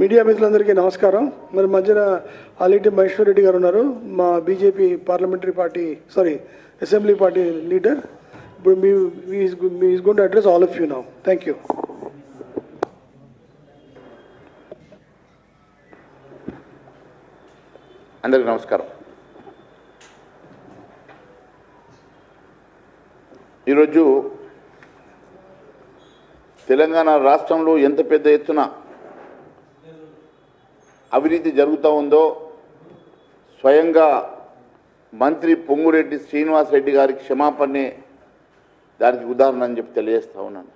Media మిత్రులందరికీ నమస్కారం. మరి మధ్యన ఆలిటి మహేశ్వర్ రెడ్డి గారు ఉన్నారు, మా BJP parliamentary party assembly party leader. ఇప్పుడు is going to address all of you now. Thank you. అందరికీ నమస్కారం. ఈరోజు తెలంగాణ రాష్ట్రంలో ఎంత పెద్ద ఎత్తున అవినీతి జరుగుతూ ఉందో స్వయంగా మంత్రి పొంగురెడ్డి శ్రీనివాసరెడ్డి గారికి క్షమాపణే దానికి ఉదాహరణ అని చెప్పి తెలియజేస్తూ ఉన్నాను.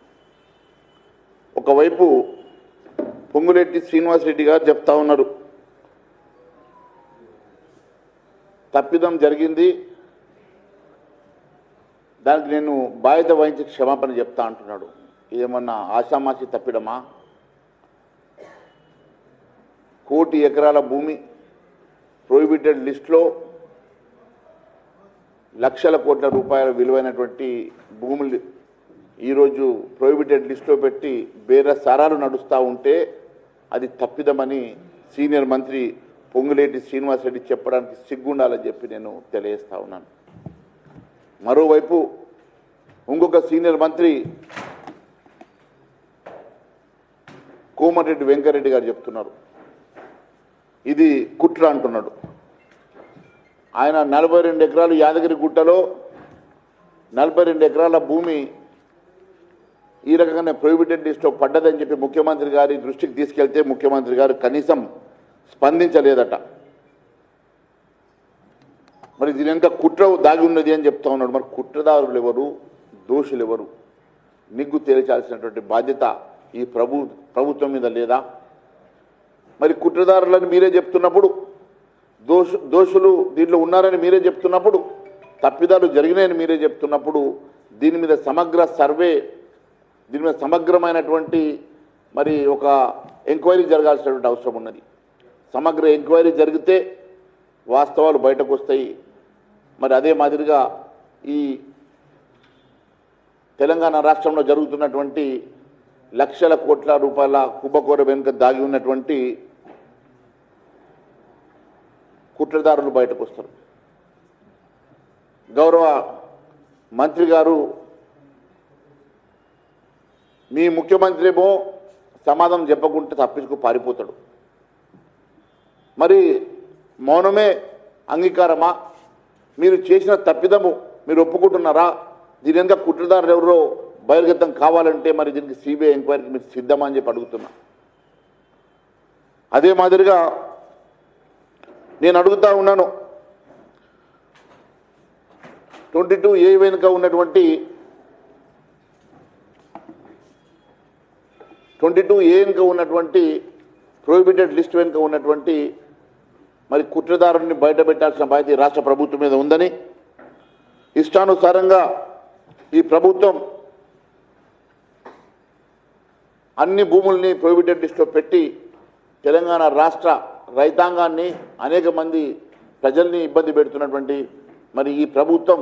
ఒకవైపు పొంగురెడ్డి శ్రీనివాసరెడ్డి గారు చెప్తా ఉన్నారు, తప్పిదం జరిగింది, దానికి నేను బాధ్యత వహించి క్షమాపణ చెప్తా అంటున్నాడు. ఇదేమన్నా ఆషామాషి తప్పిడమా? 1 కోటి ఎకరాల భూమి ప్రొహిబిటెడ్ లిస్టులో లక్షల కోట్ల రూపాయల విలువైనటువంటి భూములు ఈరోజు ప్రొహిబిటెడ్ లిస్టులో పెట్టి బేరసారాలు నడుస్తూ ఉంటే అది తప్పిదమని సీనియర్ మంత్రి పొంగులేటి శ్రీనివాసరెడ్డి చెప్పడానికి సిగ్గుండాలని చెప్పి నేను తెలియజేస్తా ఉన్నాను. మరోవైపు ఇంకొక సీనియర్ మంత్రి కోమటిరెడ్డి వెంకరెడ్డి గారు చెప్తున్నారు, ఇది కుట్ర అంటున్నాడు. ఆయన 42 ఎకరాలు యాదగిరి గుట్టలో 42 ఎకరాల భూమి ఈ రకంగానే ప్రొహిబిటెడ్ లిస్టులో పడ్డదని చెప్పి ముఖ్యమంత్రి గారి దృష్టికి తీసుకెళ్తే ముఖ్యమంత్రి గారు కనీసం స్పందించలేదట. మరి దీని వెనుక కుట్ర దాగి ఉన్నది అని చెప్తా ఉన్నాడు. మరి కుట్రదారులు ఎవరు, దోషులు ఎవరు, నిగ్గు తేల్చాల్సినటువంటి బాధ్యత ఈ ప్రభుత్వం మీద లేదా? మరి కుట్రదారులని మీరే చెప్తున్నప్పుడు, దోషులు దీంట్లో ఉన్నారని మీరే చెప్తున్నప్పుడు, తప్పిదాలు జరిగినాయని మీరే చెప్తున్నప్పుడు దీని మీద సమగ్ర సర్వే, దీని మీద సమగ్రమైనటువంటి మరి ఒక ఎంక్వైరీ జరగాల్సినటువంటి అవసరం ఉన్నది. సమగ్ర ఎంక్వైరీ జరిగితే వాస్తవాలు బయటకు వస్తాయి. మరి అదే మాదిరిగా ఈ తెలంగాణ రాష్ట్రంలో జరుగుతున్నటువంటి లక్షల కోట్ల రూపాయల కుంభకోణ వెనుక దాగి ఉన్నటువంటి కుట్రదారులు బయటకు వస్తారు. గౌరవ మంత్రి గారు, మీ ముఖ్యమంత్రి ఏమో సమాధానం చెప్పకుంటే తప్పించుకు పారిపోతాడు. మరి మౌనమే అంగీకారమా? మీరు చేసిన తప్పిదము మీరు ఒప్పుకుంటున్నారా? దీని వెనుక కుట్రదారులు ఎవరో బహిర్గతం కావాలంటే మరి దీనికి సిబిఐ ఎంక్వైరీకి మీరు సిద్ధమా అని చెప్పి అడుగుతున్నా. అదే మాదిరిగా నేను అడుగుతా ఉన్నాను, 22A వెనుక ఉన్నటువంటి 22A వెనుక ఉన్నటువంటి ప్రొహిబిటెడ్ లిస్ట్ వెనుక ఉన్నటువంటి మరి కుట్రదారుని బయట పెట్టాల్సిన బాధ్యత రాష్ట్ర ప్రభుత్వం మీద ఉందని, ఇష్టానుసారంగా ఈ ప్రభుత్వం అన్ని భూముల్ని ప్రొహిబిటెడ్ లిస్టులో పెట్టి తెలంగాణ రాష్ట్ర రైతాంగాన్ని, అనేక మంది ప్రజల్ని ఇబ్బంది పెడుతున్నటువంటి మరి ఈ ప్రభుత్వం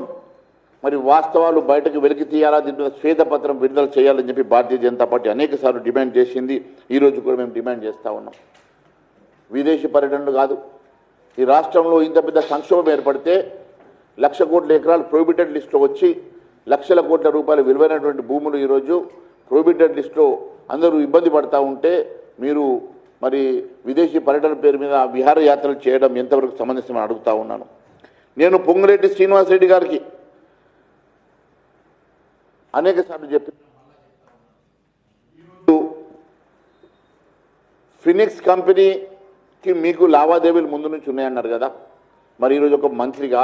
మరి వాస్తవాలు బయటకు వెలికి తీయాలా, దీంట్లో శ్వేతపత్రం విడుదల చేయాలని చెప్పి భారతీయ జనతా పార్టీ అనేక సార్లు డిమాండ్ చేసింది. ఈరోజు కూడా మేము డిమాండ్ చేస్తూ ఉన్నాం. విదేశీ పర్యటనలు కాదు, ఈ రాష్ట్రంలో ఇంత పెద్ద సంక్షోభం ఏర్పడితే 1,00,000 కోట్ల ఎకరాలు ప్రొహిబిటెడ్ లిస్టులో వచ్చి లక్షల కోట్ల రూపాయలు విలువైనటువంటి భూములు ఈరోజు ప్రొహిబిటెడ్ లిస్టులో అందరూ ఇబ్బంది పడతా ఉంటే మీరు మరి విదేశీ పర్యటన పేరు మీద విహారయాత్రలు చేయడం ఎంతవరకు సంబంధించమని అడుగుతా ఉన్నాను. నేను పొంగురెడ్డి శ్రీనివాసరెడ్డి గారికి అనేక సార్లు చెప్పి, ఫినిక్స్ కంపెనీకి మీకు లావాదేవీలు ముందు నుంచి ఉన్నాయన్నారు కదా. మరి ఈరోజు ఒక మంత్రిగా,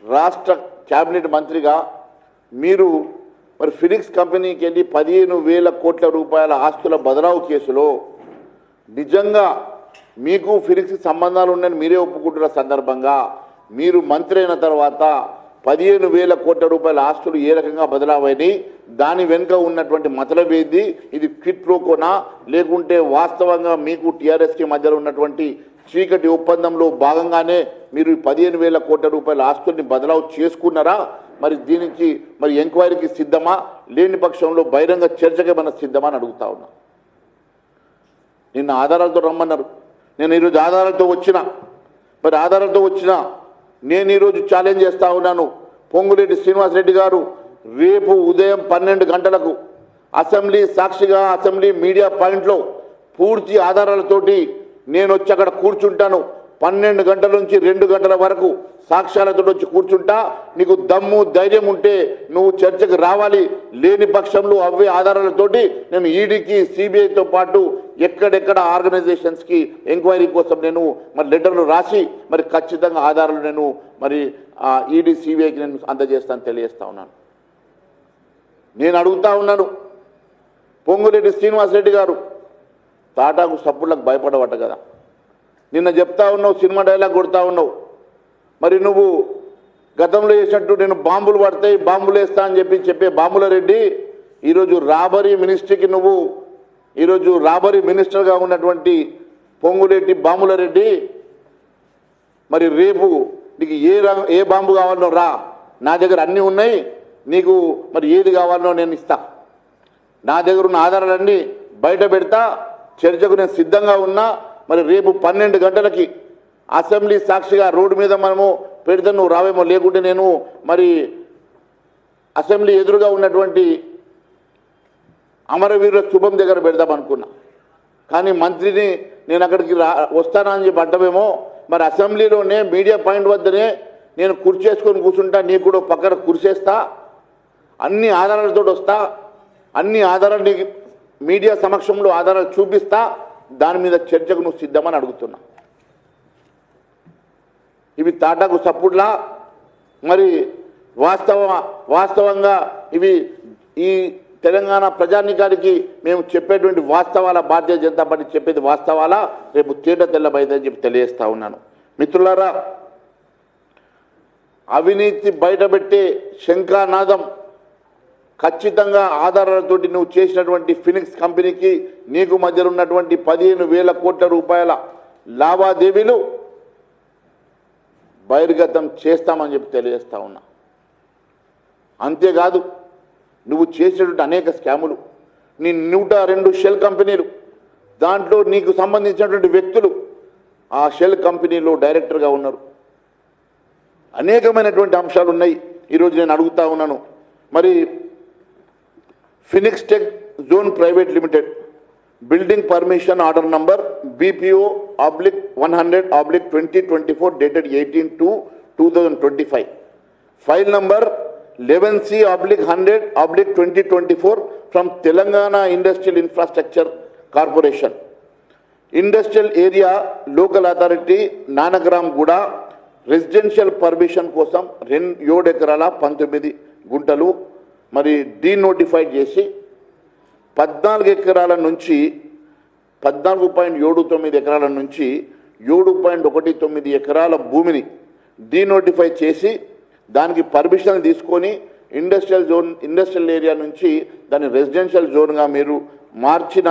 రాష్ట్ర క్యాబినెట్ మంత్రిగా మీరు మరి ఫినిక్స్ కంపెనీకి వెళ్ళి 15,000 కోట్ల రూపాయల ఆస్తుల బదలావు కేసులో నిజంగా మీకు ఫినిక్స్కి సంబంధాలు ఉన్నాయని మీరే ఒప్పుకుంటున్న సందర్భంగా మీరు మంత్రి అయిన తర్వాత 15,000 కోట్ల రూపాయల ఆస్తులు ఏ రకంగా బదలావైనాయి, దాని వెనుక ఉన్నటువంటి మతలబేది, ఇది క్విట్ ప్రోకోనా లేకుంటే వాస్తవంగా మీకు టీఆర్ఎస్కి మధ్యలో ఉన్నటువంటి చీకటి ఒప్పందంలో భాగంగానే మీరు 15,000 కోట్ల రూపాయల ఆస్తుల్ని బదలావు చేసుకున్నారా? మరి దీనికి మరి ఎంక్వైరీకి సిద్ధమా, లేని పక్షంలో బహిరంగ చర్చకి మన సిద్ధమా అని అడుగుతా ఉన్నా. నిన్న ఆధారాలతో రమ్మన్నారు. నేను ఈరోజు ఆధారాలతో వచ్చిన. మరి ఆధారాలతో వచ్చిన నేను ఈరోజు ఛాలెంజ్ చేస్తా ఉన్నాను. పొంగులేటి శ్రీనివాసరెడ్డి గారు రేపు ఉదయం 12 గంటలకు అసెంబ్లీ సాక్షిగా అసెంబ్లీ మీడియా పాయింట్లో పూర్తి ఆధారాలతోటి నేను వచ్చి అక్కడ కూర్చుంటాను. 12 గంటల నుంచి 2 గంటల వరకు సాక్ష్యాలతో వచ్చి కూర్చుంటా. నీకు దమ్ము ధైర్యం ఉంటే నువ్వు చర్చకు రావాలి. లేని పక్షంలో అవే ఆధారాలతోటి నేను ఈడీకి సిబిఐతో పాటు ఎక్కడెక్కడ ఆర్గనైజేషన్స్కి ఎంక్వైరీ కోసం నేను మరి లెటర్లు రాసి మరి ఖచ్చితంగా ఆధారాలు నేను మరి ఈడీ సిబిఐకి నేను అందజేస్తాను తెలియజేస్తా ఉన్నాను. నేను అడుగుతా ఉన్నాను, పొంగులేటి శ్రీనివాసరెడ్డి గారు తాటాకు సప్పుళ్ళకు భయపడవట కదా. నిన్న చెప్తా ఉన్నావు, సినిమా డైలాగ్ కొడతా ఉన్నావు. మరి నువ్వు గతంలో చేసినట్టు నేను బాంబులు పడతాయి బాంబులు వేస్తా అని చెప్పే బాంబుల రెడ్డి ఈరోజు రాబరీ మినిస్ట్రీకి నువ్వు ఈరోజు రాబరీ మినిస్టర్గా ఉన్నటువంటి పొంగులేటి బాంబుల రెడ్డి మరి రేపు నీకు ఏ బాంబు కావాలనో రా, నా దగ్గర అన్నీ ఉన్నాయి. నీకు మరి ఏది కావాలనో నేను ఇస్తా. నా దగ్గర ఉన్న ఆధారాలన్నీ బయట పెడతా. చర్చకు నేను సిద్ధంగా ఉన్నా. మరి రేపు 12 గంటలకి అసెంబ్లీ సాక్షిగా రోడ్డు మీద మనము పెడితే నువ్వు రావేమో, లేకుంటే నేను మరి అసెంబ్లీ ఎదురుగా ఉన్నటువంటి అమరవీరుల శుభం దగ్గర పెడదాం అనుకున్నా. కానీ మంత్రిని నేను అక్కడికి వస్తానా అని చెప్పి అడ్డమేమో. మరి అసెంబ్లీలోనే మీడియా పాయింట్ వద్దనే నేను కుర్చేసుకొని కూర్చుంటా, నీకు కూడా పక్కన కుర్చేస్తా, అన్ని ఆధారాలతో వస్తా, అన్ని ఆధారాలు మీడియా సమక్షంలో ఆధారాలు చూపిస్తా. దాని మీద చర్చకు నువ్వు సిద్ధమని అడుగుతున్నా. ఇవి తాటాకు సప్పుడ్లా మరి వాస్తవంగా ఇవి ఈ తెలంగాణ ప్రజానీకానికి మేము చెప్పేటువంటి వాస్తవాల, భారతీయ జనతా పార్టీ చెప్పేది వాస్తవాల రేపు తేట తెల్లబైందని చెప్పి తెలియజేస్తా ఉన్నాను. మిత్రులారా, అవినీతి బయటపెట్టే శంఖానాదం ఖచ్చితంగా ఆధారాలతోటి నువ్వు చేసినటువంటి ఫినిక్స్ కంపెనీకి నీకు మధ్య ఉన్నటువంటి 15,000 కోట్ల రూపాయల లావాదేవీలు బహిర్గతం చేస్తామని చెప్పి తెలియజేస్తా ఉన్నా. అంతేకాదు, నువ్వు చేసినటువంటి అనేక స్కాములు, నీ 102 షెల్ కంపెనీలు, దాంట్లో నీకు సంబంధించినటువంటి వ్యక్తులు ఆ షెల్ కంపెనీలో డైరెక్టర్గా ఉన్నారు. అనేకమైనటువంటి అంశాలు ఉన్నాయి. ఈరోజు నేను అడుగుతా ఉన్నాను, మరి Phoenix tech zone private limited building permission order number BPO/100/2024 dated 18/2/2025, file number 11C/100/2024 from Telangana Industrial Infrastructure Corporation, industrial area local authority Nanakram గూడ రెసిడెన్షియల్ పర్మిషన్ కోసం 7 ఎకరాల 19 గుంటలు మరి డీనోటిఫైడ్ చేసి 14 ఎకరాల నుంచి 14.79 ఎకరాల నుంచి 7.19 ఎకరాల భూమిని డీనోటిఫై చేసి దానికి పర్మిషన్ తీసుకొని ఇండస్ట్రియల్ ఏరియా నుంచి దాన్ని రెసిడెన్షియల్ జోన్గా మీరు మార్చిన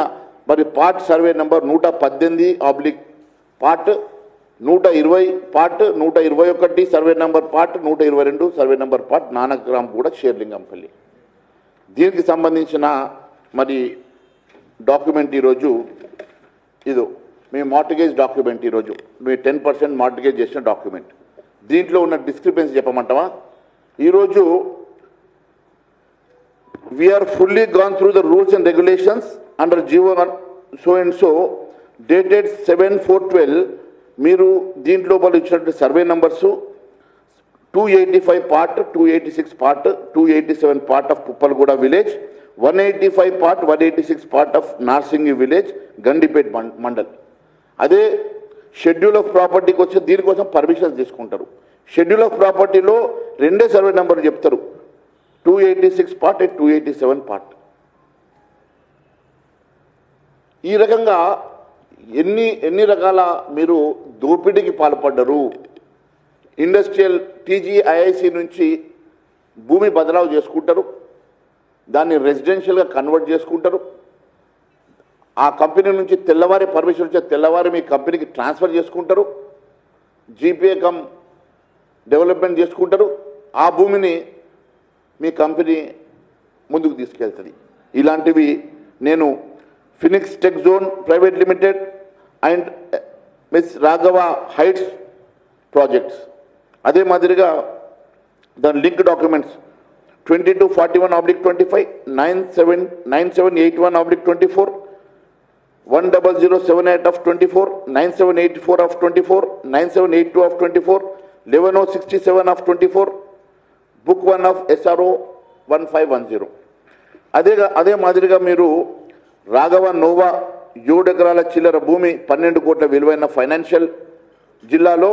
మరి పార్ట్ సర్వే నెంబర్ 118/పార్ట్ 120 part 121 survey number part 122 survey number part Nanakram కూడా షేర్లింగంపల్లి. దీనికి సంబంధించిన మరి డాక్యుమెంట్ ఈరోజు ఇదో మీ మార్టిగేజ్ డాక్యుమెంట్, ఈరోజు మీ 10% మార్టిగేజ్ చేసిన డాక్యుమెంట్. దీంట్లో ఉన్న డిస్క్రిపెన్సీ చెప్పమంటావా? ఈరోజు we're fully gone through the rules and regulations under GO so and so dated 7/4/12. మీరు దీంట్లో ఇచ్చినటువంటి survey numbers 285 part 286 part 287 part of Puppalaguda village, 185 part 186 part of Narsingi village Gandipet mandal. అదే షెడ్యూల్ ఆఫ్ ప్రాపర్టీకి వచ్చి దీనికోసం పర్మిషన్స్ తీసుకుంటారు. షెడ్యూల్ ఆఫ్ ప్రాపర్టీలో 2 సర్వే నెంబర్లు చెప్తారు, 286 పార్ట్ 287 పార్ట్. ఈ రకంగా ఎన్ని రకాల మీరు దోపిడీకి పాల్పడ్డరు. ఇండస్ట్రియల్ TGIIC నుంచి భూమి బదలావు చేసుకుంటారు, దాన్ని రెసిడెన్షియల్గా కన్వర్ట్ చేసుకుంటారు. ఆ కంపెనీ నుంచి తెల్లవారి పర్మిషన్ వచ్చే తెల్లవారి మీ కంపెనీకి ట్రాన్స్ఫర్ చేసుకుంటారు, GPA కమ్ డెవలప్మెంట్ చేసుకుంటారు. ఆ భూమిని మీ కంపెనీ ముందుకు తీసుకెళ్తుంది. ఇలాంటివి నేను Phoenix tech zone private limited and miss Raghava heights projects. అదే మాదిరిగా దాని link documents 2241/25, 9781/24, 10078/24, 9784/24, 9782/24, 11067/24, book 1 of SRO 1510. అదే మాదిరిగా మీరు రాఘవ నోవా 7 ఎకరాల చిల్లర భూమి 12 కోట్ల విలువైన ఫైనాన్షియల్ జిల్లాలో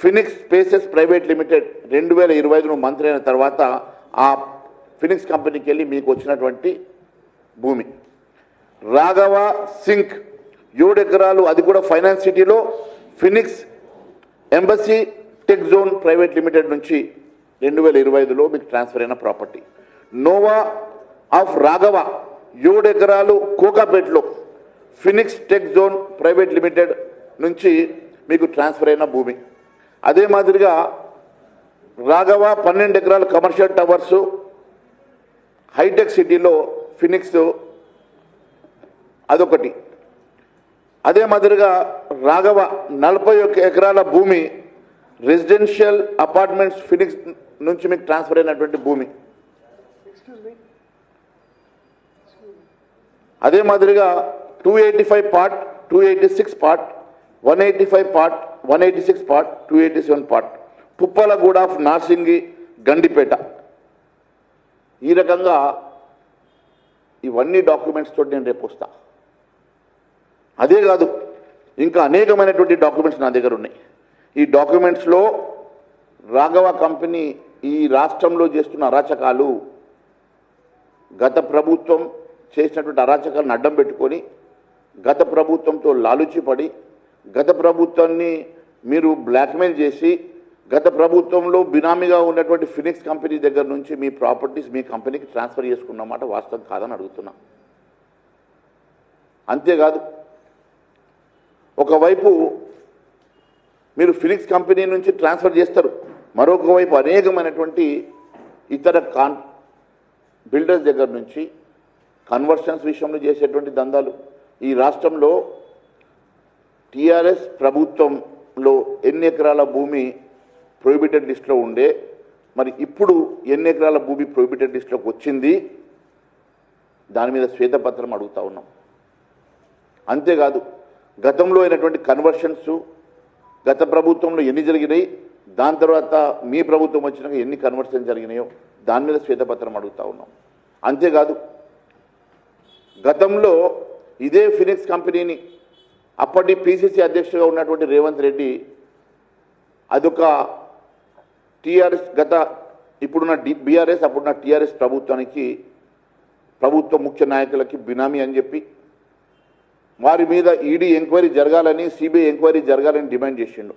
ఫినిక్స్ స్పేసెస్ ప్రైవేట్ లిమిటెడ్ 2025 మంత్రి అయిన తర్వాత ఆ ఫినిక్స్ కంపెనీకి వెళ్ళి మీకు వచ్చినటువంటి భూమి. రాఘవ సింక్ 7 ఎకరాలు, అది కూడా ఫైనాన్స్ సిటీలో Phoenix embassy tech zone private limited నుంచి 2025లో మీకు ట్రాన్స్ఫర్ అయిన ప్రాపర్టీ. నోవా ఆఫ్ రాఘవ 7 ఎకరాలు కోకాపేట్లో phoenix tech zone private limited నుంచి మీకు ట్రాన్స్ఫర్ అయిన భూమి. అదే మాదిరిగా రాఘవ 12 ఎకరాల కమర్షియల్ టవర్స్ హైటెక్ సిటీలో ఫినిక్స్ అదొకటి. అదే మాదిరిగా రాఘవ 41 ఎకరాల భూమి రెసిడెన్షియల్ అపార్ట్మెంట్స్ ఫినిక్స్ నుంచి మీకు ట్రాన్స్ఫర్ అయినటువంటి భూమి. అదే మాదిరిగా 285 part, 286 part, 185 part, 186 part, 287 part Puppalaguda of Narsingi Gandipet. ఈ రకంగా ఇవన్నీ డాక్యుమెంట్స్ తోటి నేను రేపు వస్తా. అదే కాదు, ఇంకా అనేకమైనటువంటి డాక్యుమెంట్స్ నా దగ్గర ఉన్నాయి. ఈ డాక్యుమెంట్స్లో రాఘవ కంపెనీ ఈ రాష్ట్రంలో చేస్తున్న అరాచకాలు, గత ప్రభుత్వం చేసినటువంటి అరాచకాలను అడ్డం పెట్టుకొని గత ప్రభుత్వంతో లాలుచిపడి గత ప్రభుత్వాన్ని మీరు బ్లాక్మెయిల్ చేసి గత ప్రభుత్వంలో బినామీగా ఉన్నటువంటి ఫినిక్స్ కంపెనీ దగ్గర నుంచి మీ ప్రాపర్టీస్ మీ కంపెనీకి ట్రాన్స్ఫర్ చేసుకున్నమాట వాస్తవం కాదని అడుగుతున్నా. అంతేకాదు, ఒకవైపు మీరు ఫినిక్స్ కంపెనీ నుంచి ట్రాన్స్ఫర్ చేస్తారు, మరొక వైపు అనేకమైనటువంటి ఇతర బిల్డర్స్ దగ్గర నుంచి కన్వర్షన్స్ విషయంలో చేసేటువంటి దందాలు. ఈ రాష్ట్రంలో టీఆర్ఎస్ ప్రభుత్వంలో ఎన్ని ఎకరాల భూమి ప్రొహిబిటెడ్ లిస్ట్లో ఉండే, మరి ఇప్పుడు ఎన్ని ఎకరాల భూమి ప్రొహిబిటెడ్ లిస్ట్లోకి వచ్చింది, దాని మీద శ్వేతపత్రం అడుగుతా ఉన్నాం. అంతేకాదు, గతంలో అయినటువంటి కన్వర్షన్స్ గత ప్రభుత్వంలో ఎన్ని జరిగినాయి, దాని తర్వాత మీ ప్రభుత్వం వచ్చినాక ఎన్ని కన్వర్షన్ జరిగినాయో దాని మీద శ్వేతపత్రం అడుగుతా ఉన్నాం. అంతేకాదు, గతంలో ఇదే ఫినిక్స్ కంపెనీని అప్పటి పిసిసి అధ్యక్షుడిగా ఉన్నటువంటి రేవంత్ రెడ్డి అదొక టీఆర్ఎస్ ఇప్పుడున్న బీఆర్ఎస్ అప్పుడున్న టీఆర్ఎస్ ప్రభుత్వ ముఖ్య నాయకులకి బినామీ అని చెప్పి వారి మీద ఈడీ ఎంక్వైరీ జరగాలని, సిబిఐ ఎంక్వైరీ జరగాలని డిమాండ్ చేసిండు.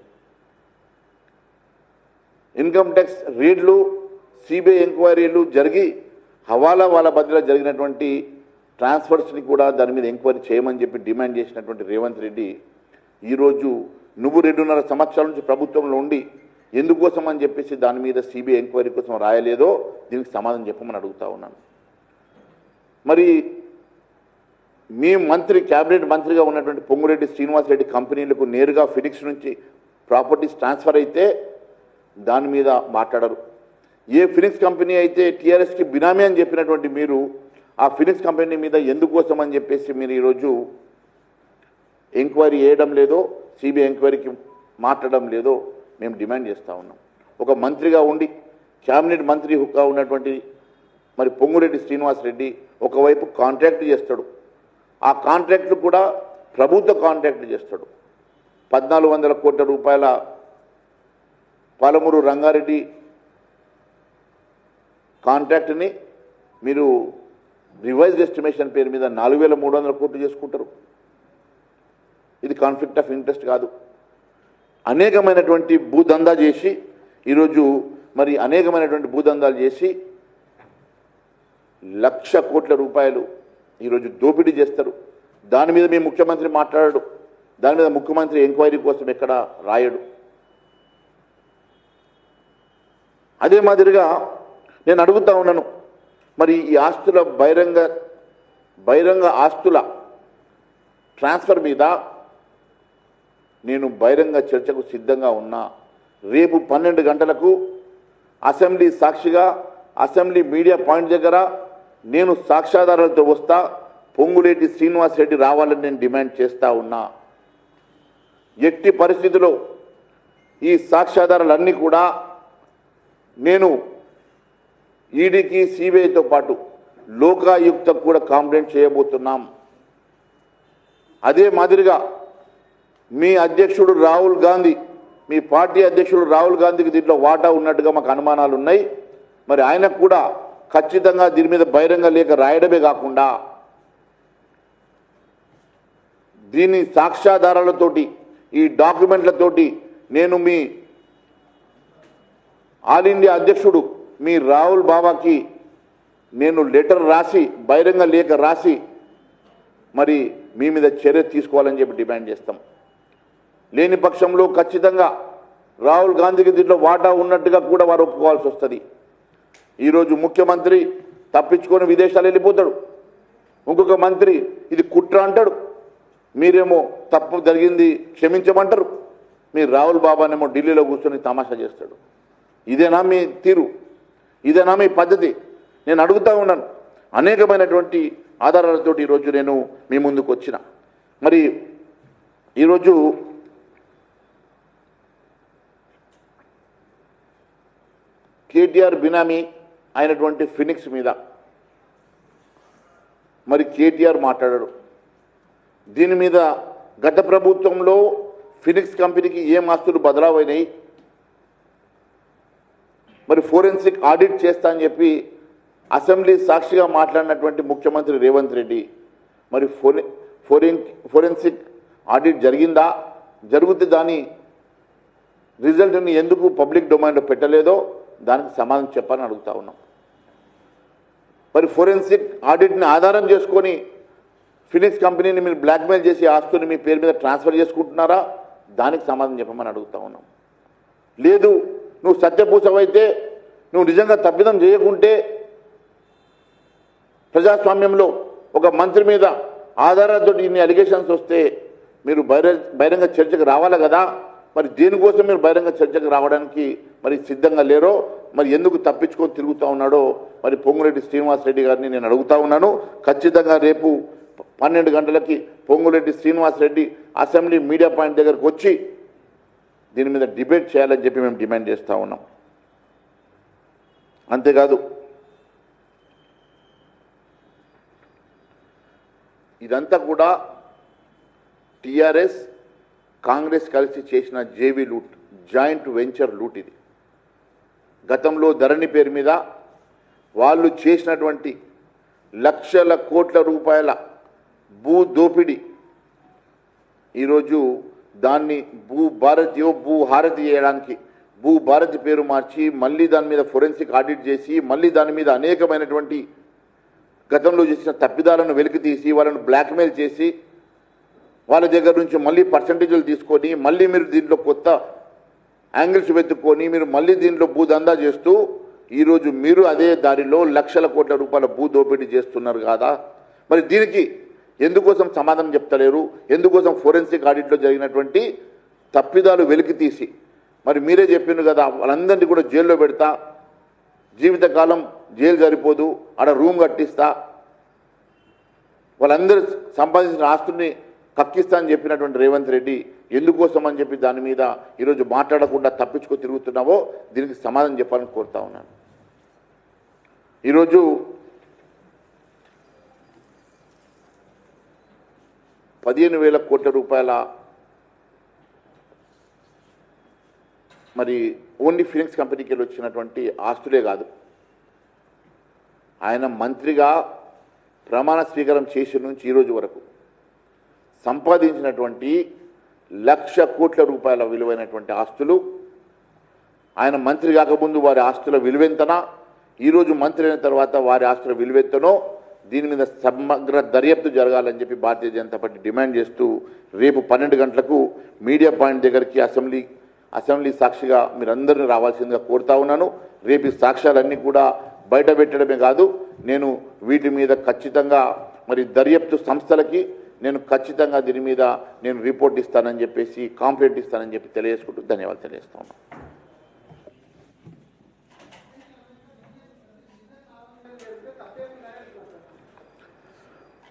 ఇన్కమ్ ట్యాక్స్ రీడ్లు, సిబిఐ ఎంక్వైరీలు జరిగి హవాలా వాళ్ళ బదిలో జరిగినటువంటి ట్రాన్స్ఫర్స్ని కూడా దాని మీద ఎంక్వైరీ చేయమని చెప్పి డిమాండ్ చేసినటువంటి రేవంత్ రెడ్డి ఈరోజు నువ్వు 2.5 సంవత్సరాల నుంచి ప్రభుత్వంలో ఉండి ఎందుకోసం అని చెప్పేసి దాని మీద సిబిఐ ఎంక్వైరీ కోసం రాయలేదో దీనికి సమాధానం చెప్పమని అడుగుతా ఉన్నాను. మరి మీ మంత్రి, క్యాబినెట్ మంత్రిగా ఉన్నటువంటి పొంగురెడ్డి శ్రీనివాసరెడ్డి కంపెనీలకు నేరుగా ఫినిక్స్ నుంచి ప్రాపర్టీస్ ట్రాన్స్ఫర్ అయితే దాని మీద మాట్లాడరు. ఏ ఫినిక్స్ కంపెనీ అయితే టీఆర్ఎస్కి బినామీ అని చెప్పినటువంటి మీరు ఆ ఫినిక్స్ కంపెనీ మీద ఎందుకోసం అని చెప్పేసి మీరు ఈరోజు ఎంక్వైరీ చేయడం లేదో, సిబిఐ ఎంక్వైరీకి మాట్లాడడం లేదో మేము డిమాండ్ చేస్తూ ఉన్నాం. ఒక మంత్రిగా ఉండి క్యాబినెట్ మంత్రిగా ఉన్నటువంటి మరి పొంగురెడ్డి శ్రీనివాసరెడ్డి ఒకవైపు కాంట్రాక్ట్ చేస్తాడు, ఆ కాంట్రాక్ట్లు కూడా ప్రభుత్వ కాంట్రాక్ట్ చేస్తాడు. 1400 కోట్ల రూపాయల పాలమూరు రంగారెడ్డి కాంట్రాక్ట్ని మీరు రివైజ్డ్ ఎస్టిమేషన్ పేరు మీద 4300 కోట్లు చేసుకుంటారు. ఇది కాన్ఫ్లిక్ట్ ఆఫ్ ఇంట్రెస్ట్ కాదు. అనేకమైనటువంటి భూదందా చేసి ఈరోజు మరి అనేకమైనటువంటి భూదందాలు చేసి 1,00,000 కోట్ల రూపాయలు ఈరోజు దోపిడీ చేస్తారు. దాని మీద మీ ముఖ్యమంత్రి మాట్లాడాడు, దాని మీద ముఖ్యమంత్రి ఎంక్వైరీ కోసం ఎక్కడ రాయడు. అదే మాదిరిగా నేను అడుగుతా ఉన్నాను, మరి ఈ ఆస్తుల బహిరంగ ఆస్తుల ట్రాన్స్ఫర్ మీద నేను బహిరంగ చర్చకు సిద్ధంగా ఉన్నా. రేపు 12 గంటలకు అసెంబ్లీ సాక్షిగా అసెంబ్లీ మీడియా పాయింట్ దగ్గర నేను సాక్ష్యాధారాలతో వస్తా. పొంగులేటి శ్రీనివాస్ రెడ్డి రావాలని నేను డిమాండ్ చేస్తా ఉన్నా. ఎట్టి పరిస్థితిలో ఈ సాక్ష్యాధారాలన్నీ కూడా నేను ఈడీకి సిబిఐతో పాటు లోకాయుక్తకు కూడా కంప్లైంట్ చేయబోతున్నాం. అదే మాదిరిగా మీ అధ్యక్షుడు రాహుల్ గాంధీ, మీ పార్టీ అధ్యక్షుడు రాహుల్ గాంధీకి దీంట్లో వాటా ఉన్నట్టుగా మాకు అనుమానాలు ఉన్నాయి. మరి ఆయనకు కూడా ఖచ్చితంగా దీని మీద బహిరంగ లేఖ రాయడమే కాకుండా దీని సాక్ష్యాధారాలతోటి ఈ డాక్యుమెంట్లతోటి నేను మీ ఆల్ ఇండియా అధ్యక్షుడు మీ రాహుల్ బాబాకి నేను లెటర్ రాసి బహిరంగ లేఖ రాసి మరి మీ మీద చర్య తీసుకోవాలని చెప్పి డిమాండ్ చేస్తాం. లేని పక్షంలో ఖచ్చితంగా రాహుల్ గాంధీకి దీంట్లో వాటా ఉన్నట్టుగా కూడా వారు ఒప్పుకోవాల్సి వస్తుంది. ఈరోజు ముఖ్యమంత్రి తప్పించుకొని విదేశాలు వెళ్ళిపోతాడు, ఇంకొక మంత్రి ఇది కుట్ర అంటాడు, మీరేమో తప్పు జరిగింది క్షమించమంటారు, మీరు రాహుల్ బాబానేమో ఢిల్లీలో కూర్చొని తమాషా చేస్తాడు. ఇదేనా మీ తీరు? ఇదేనా మీ పద్ధతి? నేను అడుగుతా ఉన్నాను. అనేకమైనటువంటి ఆధారాలతో ఈరోజు నేను మీ ముందుకు వచ్చిన. మరి ఈరోజు కేటీఆర్ బినామీ అయినటువంటి ఫినిక్స్ మీద మరి కేటీఆర్ మాట్లాడాడు. దీని మీద గత ప్రభుత్వంలో ఫినిక్స్ కంపెనీకి ఏం ఆస్తులు బదలావైనాయి, మరి ఫోరెన్సిక్ ఆడిట్ చేస్తా అని చెప్పి అసెంబ్లీ సాక్షిగా మాట్లాడినటువంటి ముఖ్యమంత్రి రేవంత్ రెడ్డి మరి ఫోరెన్సిక్ ఆడిట్ జరిగిందా, జరిగితే దాని రిజల్ట్ని ఎందుకు పబ్లిక్ డొమైన్లో పెట్టలేదో దానికి సమాధానం చెప్పాలని అడుగుతా ఉన్నాం. మరి ఫోరెన్సిక్ ఆడిట్ని ఆధారం చేసుకొని ఫినిక్స్ కంపెనీని మీరు బ్లాక్మెయిల్ చేసి ఆస్తుని మీ పేరు మీద ట్రాన్స్ఫర్ చేసుకుంటున్నారా, దానికి సమాధానం చెప్పమని అడుగుతా ఉన్నాం. లేదు నువ్వు సత్యపూసవైతే, నువ్వు నిజంగా తప్పిదం చేయకుంటే ప్రజాస్వామ్యంలో ఒక మంత్రి మీద ఆధారాలతో ఇన్ని అలిగేషన్స్ వస్తే మీరు బహిరంగ చర్చకు రావాలి కదా. మరి దేనికోసం మీరు బహిరంగ చర్చకు రావడానికి మరి సిద్ధంగా లేరో, మరి ఎందుకు తప్పించుకొని తిరుగుతూ ఉన్నాడో మరి పొంగులేటి శ్రీనివాస్ రెడ్డి గారిని నేను అడుగుతా ఉన్నాను. ఖచ్చితంగా రేపు 12 గంటలకి Ponguleti Srinivas Reddy assembly media point దగ్గరకు వచ్చి దీని మీద డిబేట్ చేయాలని చెప్పి మేము డిమాండ్ చేస్తూ ఉన్నాం. అంతేకాదు ఇదంతా కూడా టీఆర్ఎస్ కాంగ్రెస్ కలిసి చేసిన JV loot, joint venture loot. ఇది గతంలో ధరణి పేరు మీద వాళ్ళు చేసినటువంటి లక్షల కోట్ల రూపాయల భూ దోపిడీ ఈరోజు దాన్ని భూహారతి చేయడానికి భూభారతి పేరు మార్చి మళ్ళీ దాని మీద ఫోరెన్సిక్ ఆడిట్ చేసి మళ్ళీ దాని మీద అనేకమైనటువంటి గతంలో చేసిన తప్పిదాలను వెలికి తీసి వాళ్ళను బ్లాక్మెయిల్ చేసి వాళ్ళ దగ్గర నుంచి మళ్ళీ పర్సంటేజీలు తీసుకొని మళ్ళీ మీరు దీంట్లో కొత్త యాంగిల్స్ వెతుక్కొని మీరు మళ్ళీ దీంట్లో భూదందా చేస్తూ ఈరోజు మీరు అదే దారిలో లక్షల కోట్ల రూపాయల భూ దోపిడీ చేస్తున్నారు కదా. మరి దీనికి ఎందుకోసం సమాధానం చెప్తలేరు? ఎందుకోసం ఫోరెన్సిక్ ఆడిట్లో జరిగినటువంటి తప్పిదాలు వెలికి తీసి మరి మీరే చెప్పిండ్రు కదా, వాళ్ళందరినీ కూడా జైల్లో పెడతా, జీవితకాలం జైలు సరిపోదు, ఆడ రూమ్ కట్టిస్తా, వాళ్ళందరూ సంపాదించిన ఆస్తుల్ని కక్కిస్తా అని చెప్పినటువంటి రేవంత్ రెడ్డి ఎందుకోసం అని చెప్పి దాని మీద ఈరోజు మాట్లాడకుండా తప్పించుకో తిరుగుతున్నావో దీనికి సమాధానం చెప్పాలని కోరుతా ఉన్నాను. ఈరోజు 15,000 కోట్ల రూపాయల మరి ఓన్లీ ఫినిక్స్ కంపెనీకి వెళ్ళి వచ్చినటువంటి ఆస్తులే కాదు, ఆయన మంత్రిగా ప్రమాణ స్వీకారం చేసిన నుంచి ఈరోజు వరకు సంపాదించినటువంటి 1,00,000 కోట్ల రూపాయల విలువైనటువంటి ఆస్తులు, ఆయన మంత్రి కాకముందు వారి ఆస్తుల విలువెంతనా, ఈరోజు మంత్రి అయిన తర్వాత వారి ఆస్తుల విలువెంతనో దీని మీద సమగ్ర దర్యాప్తు జరగాలని చెప్పి భారతీయ జనతా పార్టీ డిమాండ్ చేస్తూ రేపు 12 గంటలకు మీడియా పాయింట్ దగ్గరికి అసెంబ్లీ సాక్షిగా మీరందరినీ రావాల్సిందిగా కోరుతా ఉన్నాను. రేపు ఈ సాక్ష్యాలన్నీ కూడా బయట పెట్టడమే కాదు, నేను వీటి మీద ఖచ్చితంగా మరి దర్యాప్తు సంస్థలకి నేను ఖచ్చితంగా దీని మీద నేను రిపోర్ట్ ఇస్తానని చెప్పేసి కాంప్లైంట్ ఇస్తానని చెప్పి తెలియజేసుకుంటూ ధన్యవాదాలు తెలియజేస్తా ఉన్నాను.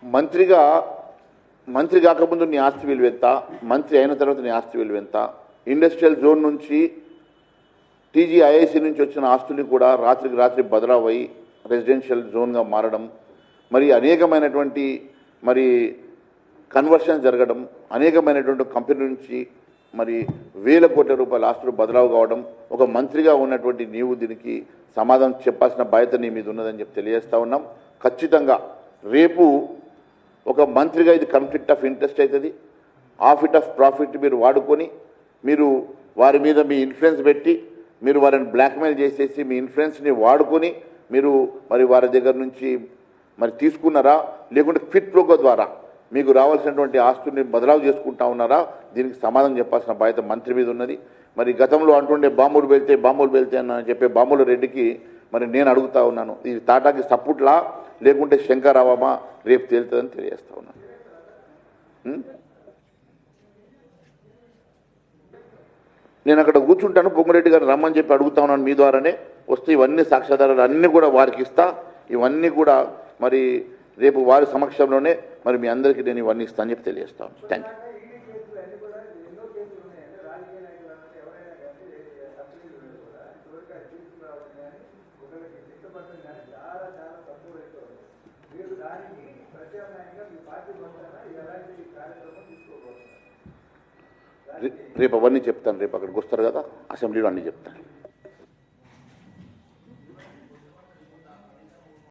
మంత్రి కాకముందు నీ ఆస్తి విలువ ఎంత, మంత్రి అయిన తర్వాత నీ ఆస్తి విలువ ఎంత, ఇండస్ట్రియల్ జోన్ నుంచి టీజీఐఐసి నుంచి వచ్చిన ఆస్తుల్ని కూడా రాత్రికి రాత్రి బదలావై రెసిడెన్షియల్ జోన్గా మారడం, మరి అనేకమైనటువంటి మరి కన్వర్షన్ జరగడం, అనేకమైనటువంటి కంపెనీ నుంచి మరి వేల కోట్ల రూపాయల ఆస్తులు బదలావు కావడం, ఒక మంత్రిగా ఉన్నటువంటి నీవు దీనికి సమాధానం చెప్పాల్సిన బాధ్యత నీ మీద ఉన్నదని చెప్పి తెలియజేస్తా ఉన్నాం. ఖచ్చితంగా రేపు ఒక మంత్రిగా ఇది కాన్ఫ్లిక్ట్ ఆఫ్ ఇంట్రెస్ట్ అవుతుంది. ఆఫిట్ ఆఫ్ ప్రాఫిట్ మీరు వాడుకొని మీరు వారి మీద మీ ఇన్ఫ్లుయెన్స్ పెట్టి మీరు వారిని బ్లాక్మెయిల్ చేసేసి మీ ఇన్ఫ్లుయెన్స్ని వాడుకొని మీరు మరి వారి దగ్గర నుంచి మరి తీసుకున్నారా, లేకుంటే క్విట్ ప్రోకో ద్వారా మీకు రావాల్సినటువంటి ఆస్తుల్ని బదలావు చేసుకుంటా ఉన్నారా, దీనికి సమాధానం చెప్పాల్సిన బాధ్యత మంత్రి మీద ఉన్నది. మరి గతంలో అంటుండే బాంబులు వెళ్తే అని చెప్పే బాంబుల రెడ్డికి మరి నేను అడుగుతా ఉన్నాను, ఇది టాటాకి సపోర్ట్లా లేకుంటే శంకరావమా రేపు తేలుతుందని తెలియజేస్తా ఉన్నాను. నేను అక్కడ కూర్చుంటాను, పొంగురెడ్డి గారు రమ్మని చెప్పి అడుగుతా ఉన్నాను మీ ద్వారానే, వస్తే ఇవన్నీ సాక్ష్యాధారాలు అన్నీ కూడా వారికి ఇస్తా. ఇవన్నీ కూడా మరి రేపు వారి సమక్షంలోనే మరి మీ అందరికీ నేను ఇవన్నీ ఇస్తానని చెప్పి తెలియజేస్తాను. Thank you. రేపు అవన్నీ చెప్తాను. రేపు అక్కడికి వస్తారు కదా అసెంబ్లీలో అన్నీ చెప్తాను.